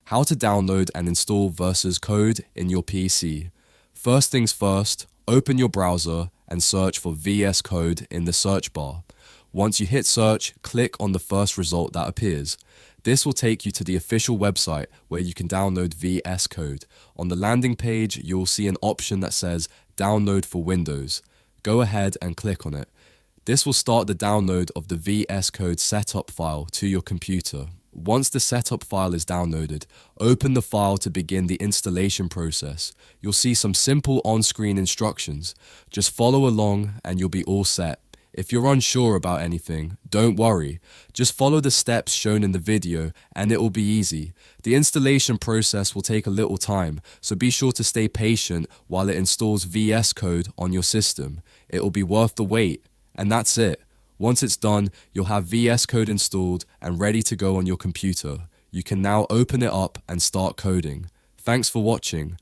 How to download and install Vercez code in your PC. First things first, open your browser and search for VS Code in the search bar. Once you hit search, click on the first result that appears. This will take you to the official website where you can download VS Code. On the landing page, you'll see an option that says Download for Windows. Go ahead and click on it. This will start the download of the VS Code setup file to your computer. Once the setup file is downloaded, open the file to begin the installation process. You'll see some simple on-screen instructions. Just follow along and you'll be all set. If you're unsure about anything, don't worry. Just follow the steps shown in the video and it will be easy. The installation process will take a little time, so be sure to stay patient while it installs VS Code on your system. It will be worth the wait. And that's it. Once it's done, you'll have VS Code installed and ready to go on your computer. You can now open it up and start coding. Thanks for watching.